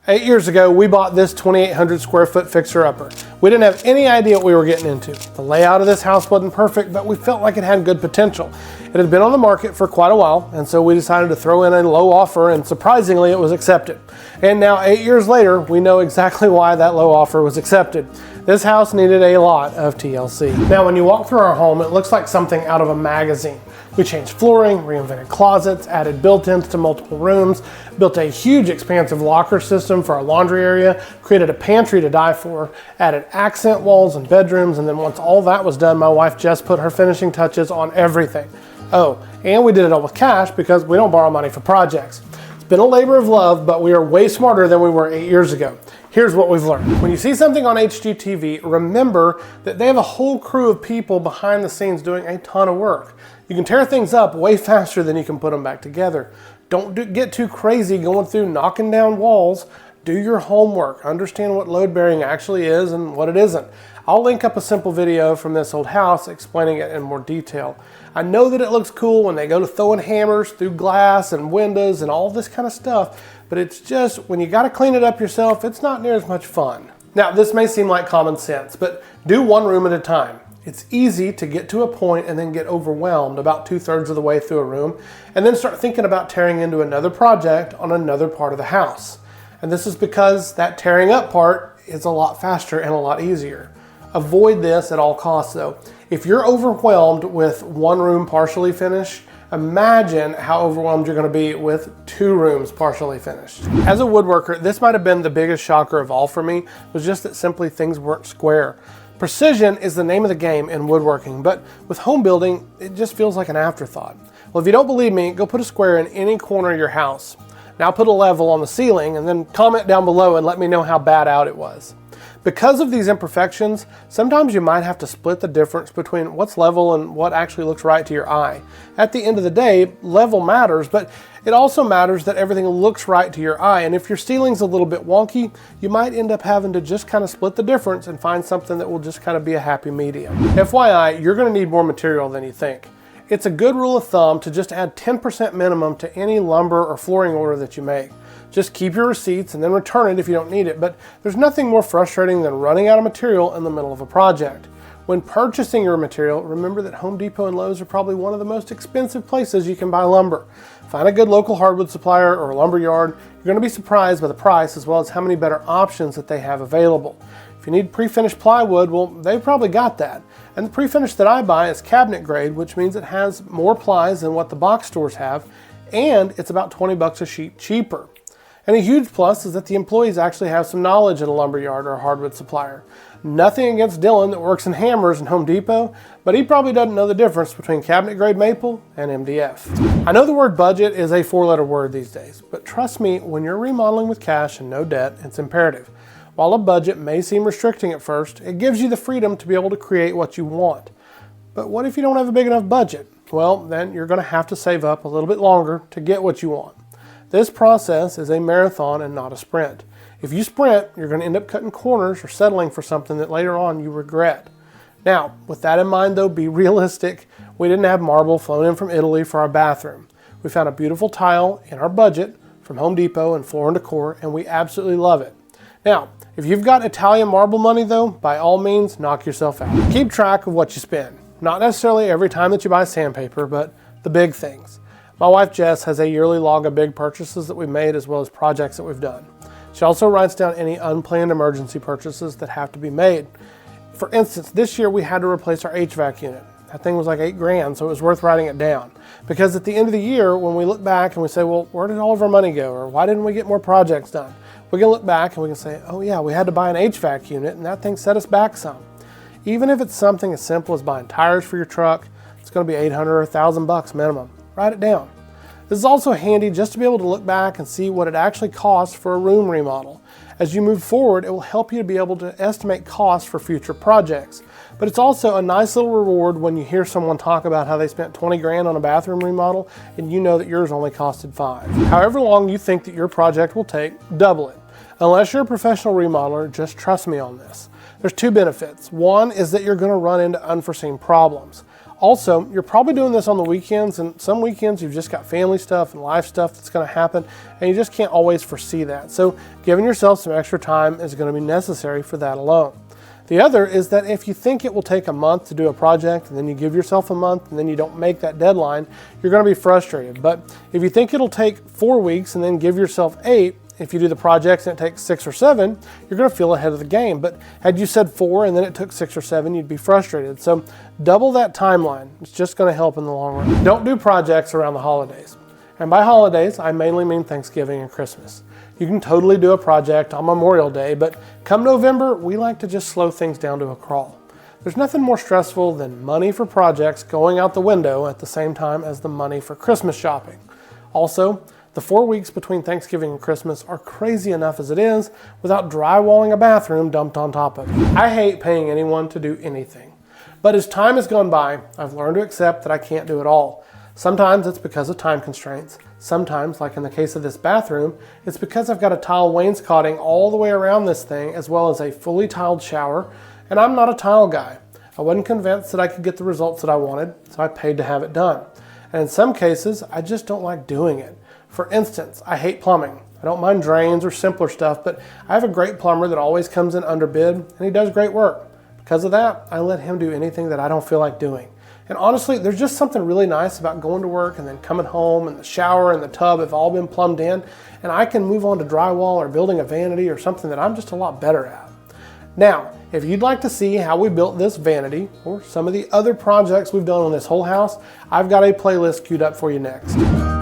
8 years ago, we bought this 2,800 square foot fixer-upper. We didn't have any idea what we were getting into. The layout of this house wasn't perfect, but we felt like it had good potential. It had been on the market for quite a while, and so we decided to throw in a low offer, and surprisingly, it was accepted. And now, 8 years later, we know exactly why that low offer was accepted. This house needed a lot of TLC. Now, when you walk through our home, it looks like something out of a magazine. We changed flooring, reinvented closets, added built-ins to multiple rooms, built a huge expansive locker system for our laundry area, created a pantry to die for, added accent walls and bedrooms, and then once all that was done, my wife Jess put her finishing touches on everything. Oh, and we did it all with cash because we don't borrow money for projects. It's been a labor of love, but we are way smarter than we were 8 years ago. Here's what we've learned. When you see something on HGTV, remember that they have a whole crew of people behind the scenes doing a ton of work. You can tear things up way faster than you can put them back together. Don't get too crazy going through knocking down walls. Do your homework. Understand what load bearing actually is and what it isn't. I'll link up a simple video from this old house explaining it in more detail. I know that it looks cool when they go to throwing hammers through glass and windows and all this kind of stuff, but it's just when you got to clean it up yourself, it's not near as much fun. Now, this may seem like common sense, but do one room at a time. It's easy to get to a point and then get overwhelmed about 2/3 of the way through a room and then start thinking about tearing into another project on another part of the house. And this is because that tearing up part is a lot faster and a lot easier. Avoid this at all costs though. If you're overwhelmed with one room partially finished, imagine how overwhelmed you're going to be with 2 rooms partially finished. As a woodworker, this might have been the biggest shocker of all for me, was just that simply things weren't square. Precision is the name of the game in woodworking, but with home building, it just feels like an afterthought. Well, if you don't believe me, go put a square in any corner of your house. Now put a level on the ceiling and then comment down below and let me know how bad out it was. Because of these imperfections, sometimes you might have to split the difference between what's level and what actually looks right to your eye. At the end of the day, level matters, but it also matters that everything looks right to your eye. And if your ceiling's a little bit wonky, you might end up having to just kind of split the difference and find something that will just kind of be a happy medium. FYI, you're going to need more material than you think. It's a good rule of thumb to just add 10% minimum to any lumber or flooring order that you make. Just keep your receipts and then return it if you don't need it, but there's nothing more frustrating than running out of material in the middle of a project. When purchasing your material, remember that Home Depot and Lowe's are probably one of the most expensive places you can buy lumber. Find a good local hardwood supplier or a lumber yard. You're going to be surprised by the price as well as how many better options that they have available. If you need pre-finished plywood, well, they've probably got that. And the pre-finished that I buy is cabinet grade, which means it has more plies than what the box stores have, and it's about 20 bucks a sheet cheaper. And a huge plus is that the employees actually have some knowledge at a lumber yard or a hardwood supplier. Nothing against Dylan that works in hammers in Home Depot, but he probably doesn't know the difference between cabinet grade maple and MDF. I know the word budget is a 4-letter word these days, but trust me, when you're remodeling with cash and no debt, it's imperative. While a budget may seem restricting at first, it gives you the freedom to be able to create what you want. But what if you don't have a big enough budget? Well, then you're going to have to save up a little bit longer to get what you want. This process is a marathon and not a sprint. If you sprint, you're going to end up cutting corners or settling for something that later on you regret. Now, with that in mind though, be realistic. We didn't have marble flown in from Italy for our bathroom. We found a beautiful tile in our budget from Home Depot and Floor & Decor, and we absolutely love it. Now, if you've got Italian marble money though, by all means, knock yourself out. Keep track of what you spend. Not necessarily every time that you buy sandpaper, but the big things. My wife Jess has a yearly log of big purchases that we've made as well as projects that we've done. She also writes down any unplanned emergency purchases that have to be made. For instance, this year we had to replace our HVAC unit. That thing was like $8 grand, so it was worth writing it down. Because at the end of the year, when we look back and we say, well, where did all of our money go? Or why didn't we get more projects done? We can look back and we can say, oh yeah, we had to buy an HVAC unit and that thing set us back some. Even if it's something as simple as buying tires for your truck, it's going to be $800 or $1,000 minimum. Write it down. This is also handy just to be able to look back and see what it actually costs for a room remodel. As you move forward, it will help you to be able to estimate costs for future projects. But it's also a nice little reward when you hear someone talk about how they spent 20 grand on a bathroom remodel and you know that yours only costed 5. However long you think that your project will take, double it. Unless you're a professional remodeler, just trust me on this. There's 2 benefits. One is that you're going to run into unforeseen problems. Also, you're probably doing this on the weekends, and some weekends you've just got family stuff and life stuff that's going to happen, and you just can't always foresee that. So giving yourself some extra time is going to be necessary for that alone. The other is that if you think it will take a month to do a project, and then you give yourself a month and then you don't make that deadline, you're going to be frustrated. But if you think it'll take 4 weeks and then give yourself 8, if you do the projects and it takes 6 or 7, you're going to feel ahead of the game. But had you said 4 and then it took 6 or 7, you'd be frustrated. So double that timeline. It's just going to help in the long run. Don't do projects around the holidays. And by holidays, I mainly mean Thanksgiving and Christmas. You can totally do a project on Memorial Day, but come November, we like to just slow things down to a crawl. There's nothing more stressful than money for projects going out the window at the same time as the money for Christmas shopping. Also, the 4 weeks between Thanksgiving and Christmas are crazy enough as it is without drywalling a bathroom dumped on top of it. I hate paying anyone to do anything. But as time has gone by, I've learned to accept that I can't do it all. Sometimes it's because of time constraints. Sometimes, like in the case of this bathroom, it's because I've got a tile wainscoting all the way around this thing as well as a fully tiled shower, and I'm not a tile guy. I wasn't convinced that I could get the results that I wanted, so I paid to have it done. And in some cases, I just don't like doing it. For instance, I hate plumbing. I don't mind drains or simpler stuff, but I have a great plumber that always comes in under bid, and he does great work. Because of that, I let him do anything that I don't feel like doing. And honestly, there's just something really nice about going to work and then coming home and the shower and the tub have all been plumbed in, and I can move on to drywall or building a vanity or something that I'm just a lot better at. Now, if you'd like to see how we built this vanity or some of the other projects we've done on this whole house, I've got a playlist queued up for you next.